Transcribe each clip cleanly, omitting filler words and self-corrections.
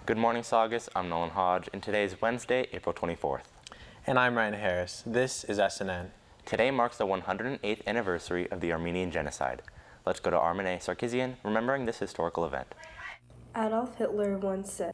Good morning, Saugus. I'm Nolan Hodge, and today is Wednesday, April 24th. And I'm Ryan Harris. This is SNN. Today marks the 108th anniversary of the Armenian Genocide. Let's go to Armenian Sarkisian, remembering this historical event. Adolf Hitler once said,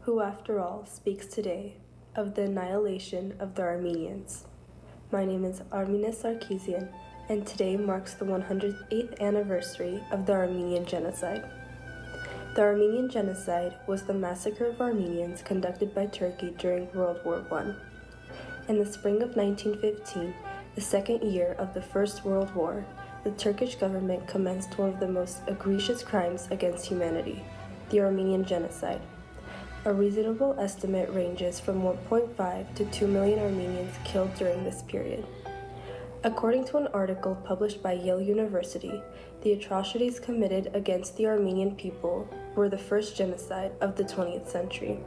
who after all speaks today of the annihilation of the Armenians. My name is Armenian Sarkisian, and today marks the 108th anniversary of the Armenian Genocide. The Armenian Genocide was the massacre of Armenians conducted by Turkey during World War I. In the spring of 1915, the second year of the First World War, the Turkish government commenced one of the most egregious crimes against humanity, the Armenian Genocide. A reasonable estimate ranges from 1.5 to 2 million Armenians killed during this period. According to an article published by Yale University, the atrocities committed against the Armenian people were the first genocide of the 20th century.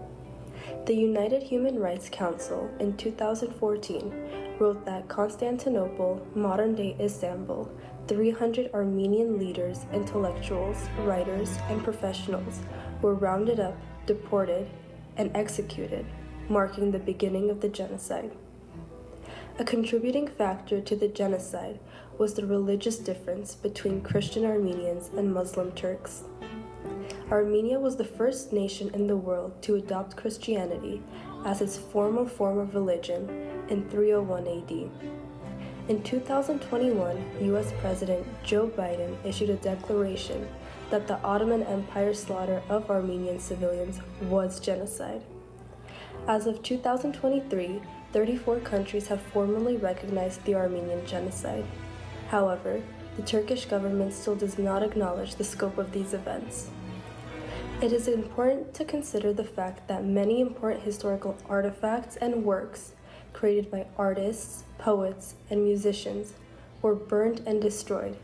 The United Human Rights Council in 2014 wrote that Constantinople, modern-day Istanbul, 300 Armenian leaders, intellectuals, writers, and professionals were rounded up, deported, and executed, marking the beginning of the genocide. A contributing factor to the genocide was the religious difference between Christian Armenians and Muslim Turks. Armenia was the first nation in the world to adopt Christianity as its formal form of religion in 301 AD. In 2021, U.S. President Joe Biden issued a declaration that the Ottoman Empire slaughter of Armenian civilians was genocide. As of 2023, 34 countries have formally recognized the Armenian Genocide. However, the Turkish government still does not acknowledge the scope of these events. It is important to consider the fact that many important historical artifacts and works created by artists, poets, and musicians were burned and destroyed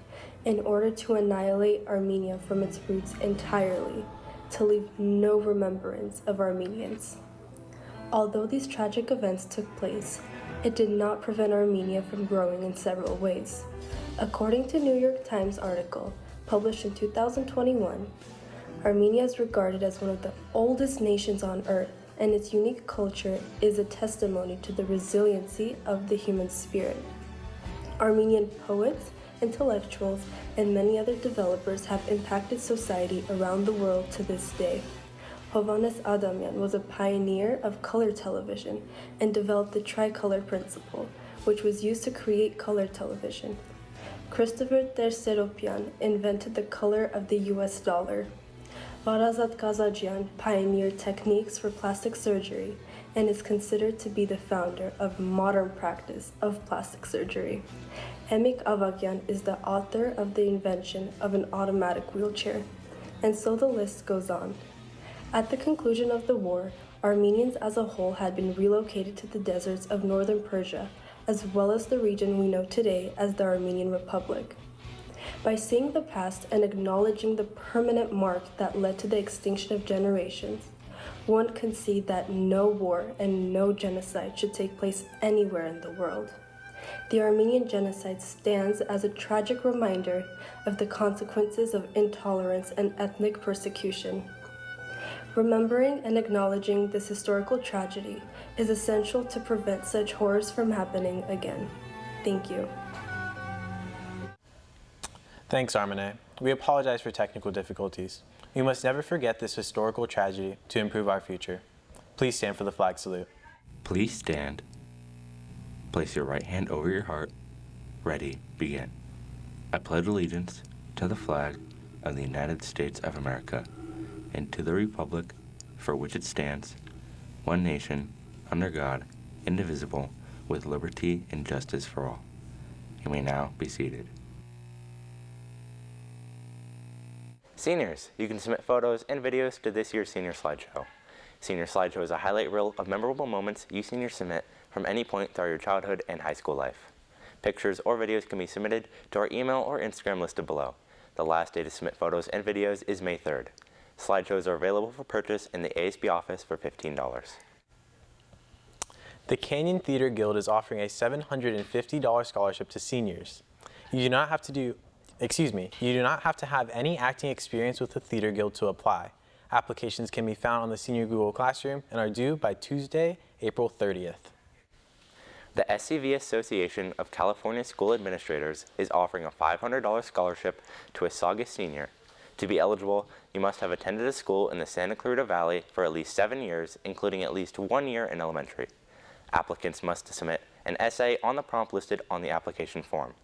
in order to annihilate Armenia from its roots entirely, to leave no remembrance of Armenians. Although these tragic events took place, it did not prevent Armenia from growing in several ways. According to a New York Times article published in 2021, Armenia is regarded as one of the oldest nations on earth, and its unique culture is a testimony to the resiliency of the human spirit. Armenian poets, intellectuals, and many other developers have impacted society around the world to this day. Hovannes Adamyan was a pioneer of color television and developed the tricolor principle, which was used to create color television. Christopher Terseropyan invented the color of the US dollar. Varazat Kazajyan pioneered techniques for plastic surgery and is considered to be the founder of modern practice of plastic surgery. Emik Avagyan is the author of the invention of an automatic wheelchair, and so the list goes on. At the conclusion of the war, Armenians as a whole had been relocated to the deserts of northern Persia, as well as the region we know today as the Armenian Republic. By seeing the past and acknowledging the permanent mark that led to the extinction of generations, one can see that no war and no genocide should take place anywhere in the world. The Armenian Genocide stands as a tragic reminder of the consequences of intolerance and ethnic persecution. Remembering and acknowledging this historical tragedy is essential to prevent such horrors from happening again. Thank you. Thanks, Armenian. We apologize for technical difficulties. We must never forget this historical tragedy to improve our future. Please stand for the flag salute. Please stand. Place your right hand over your heart. Ready, begin. I pledge allegiance to the flag of the United States of America and to the republic for which it stands, one nation, under God, indivisible, with liberty and justice for all. You may now be seated. Seniors, you can submit photos and videos to this year's Senior Slideshow. Senior Slideshow is a highlight reel of memorable moments you seniors submit from any point throughout your childhood and high school life. Pictures or videos can be submitted to our email or Instagram listed below. The last day to submit photos and videos is May 3rd. Slideshows are available for purchase in the ASB office for $15. The Canyon Theater Guild is offering a $750 scholarship to seniors. You do not have to have any acting experience with the Theater Guild to apply. Applications can be found on the Senior Google Classroom and are due by Tuesday, April 30th. The SCV Association of California School Administrators is offering a $500 scholarship to a Saugus senior. To be eligible, you must have attended a school in the Santa Clarita Valley for at least 7 years, including at least 1 year in elementary. Applicants must submit an essay on the prompt listed on the application form.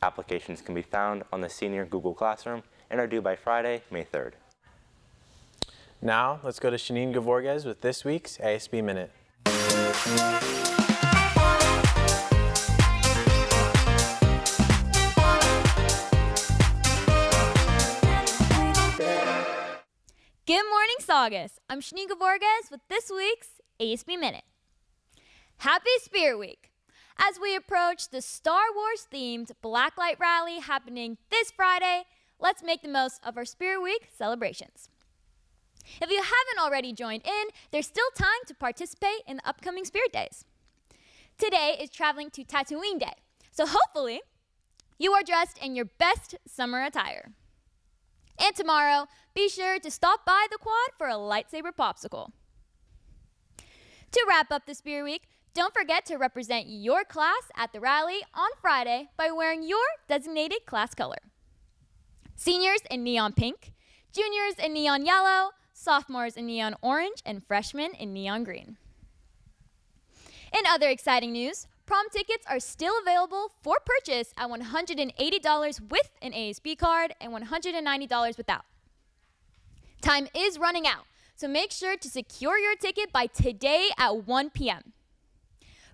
Applications can be found on the Senior Google Classroom and are due by Friday, May 3rd. Now, let's go to Shanine Gavorgez with this week's ASB Minute. Good morning, Saugus. I'm Shanine Gavorgez with this week's ASB Minute. Happy Spirit Week! As we approach the Star Wars-themed Blacklight Rally happening this Friday, let's make the most of our Spirit Week celebrations. If you haven't already joined in, there's still time to participate in the upcoming Spirit Days. Today is Traveling to Tatooine Day, so hopefully you are dressed in your best summer attire. And tomorrow, be sure to stop by the quad for a lightsaber popsicle. To wrap up the Spirit Week, don't forget to represent your class at the rally on Friday by wearing your designated class color. Seniors in neon pink, juniors in neon yellow, sophomores in neon orange, and freshmen in neon green. In other exciting news, prom tickets are still available for purchase at $180 with an ASB card and $190 without. Time is running out, so make sure to secure your ticket by today at 1 p.m.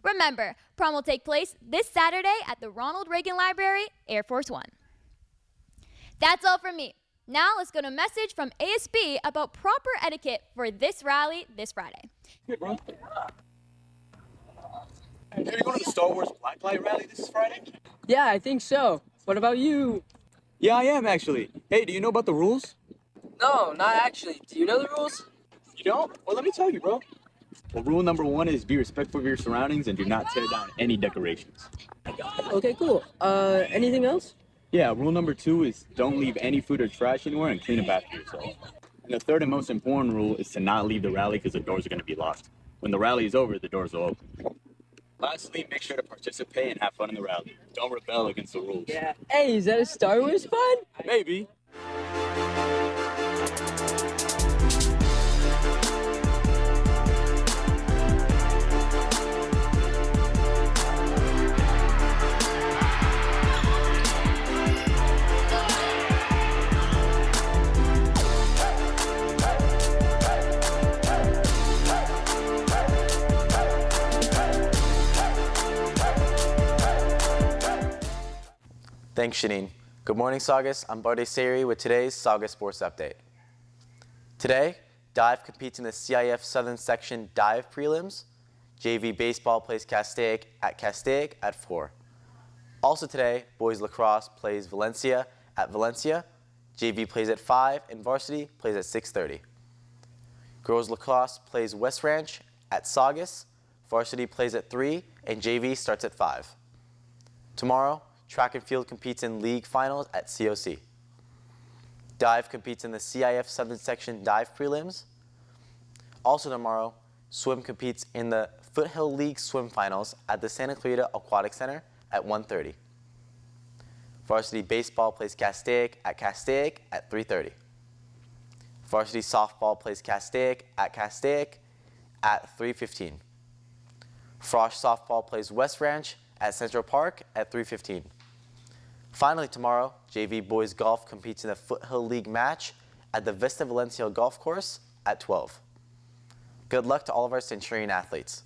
Remember, prom will take place this Saturday at the Ronald Reagan Library, Air Force One. That's all from me. Now let's go to a message from ASB about proper etiquette for this rally this Friday. Hey, bro. Are you going to the Star Wars Blacklight Rally this Friday? Yeah, I think so. What about you? Yeah, I am actually. Hey, do you know about the rules? No, not actually. Do you know the rules? You don't? Well, let me tell you, bro. Well, rule number 1 is be respectful of your surroundings and do not tear down any decorations. Okay, cool. Anything else? Yeah, rule number 2 is don't leave any food or trash anywhere and clean up after yourself. And the third and most important rule is to not leave the rally because the doors are going to be locked. When the rally is over, the doors will open. Lastly, make sure to participate and have fun in the rally. Don't rebel against the rules. Yeah. Hey, is that a Star Wars fun? Maybe. Thanks, Shanine. Good morning, Saugus. I'm Bardia Seiri with today's Saugus Sports Update. Today, Dive competes in the CIF Southern Section Dive Prelims. JV Baseball plays Castaic at 4. Also today, Boys Lacrosse plays Valencia at Valencia. JV plays at 5, and Varsity plays at 6:30. Girls Lacrosse plays West Ranch at Saugus. Varsity plays at 3, and JV starts at 5. Tomorrow, Track and Field competes in league finals at COC. Dive competes in the CIF Southern Section Dive Prelims. Also tomorrow, Swim competes in the Foothill League Swim Finals at the Santa Clarita Aquatic Center at 1:30. Varsity baseball plays Castaic at 3:30. Varsity softball plays Castaic at 3:15. Frosh softball plays West Ranch at Central Park at 3:15. Finally tomorrow, JV boys golf competes in a Foothill League match at the Vista Valencia Golf Course at 12. Good luck to all of our Centurion athletes.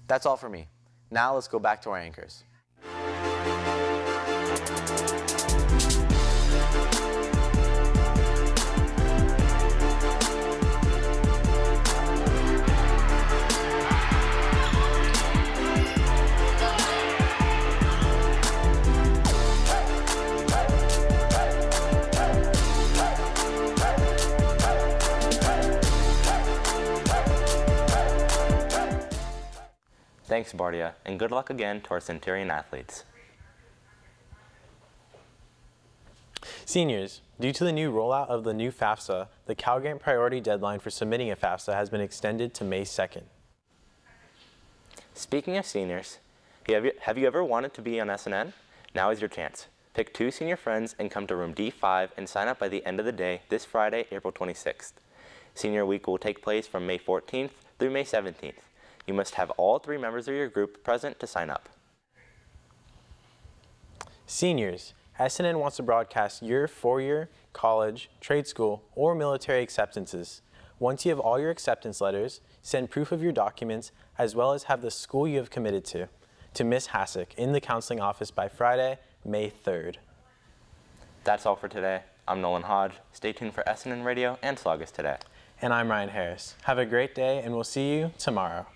That's all for me. Now let's go back to our anchors. Thanks, Bardia, and good luck again to our Centurion athletes. Seniors, due to the new rollout of the new FAFSA, the Cal Grant priority deadline for submitting a FAFSA has been extended to May 2nd. Speaking of seniors, have you ever wanted to be on SNN? Now is your chance. Pick 2 senior friends and come to room D5 and sign up by the end of the day this Friday, April 26th. Senior week will take place from May 14th through May 17th. You must have all 3 members of your group present to sign up. Seniors, SNN wants to broadcast your 4-year, college, trade school, or military acceptances. Once you have all your acceptance letters, send proof of your documents, as well as have the school you have committed to Ms. Hassick in the counseling office by Friday, May 3rd. That's all for today. I'm Nolan Hodge. Stay tuned for SNN Radio and Saugus Today. And I'm Ryan Harris. Have a great day, and we'll see you tomorrow.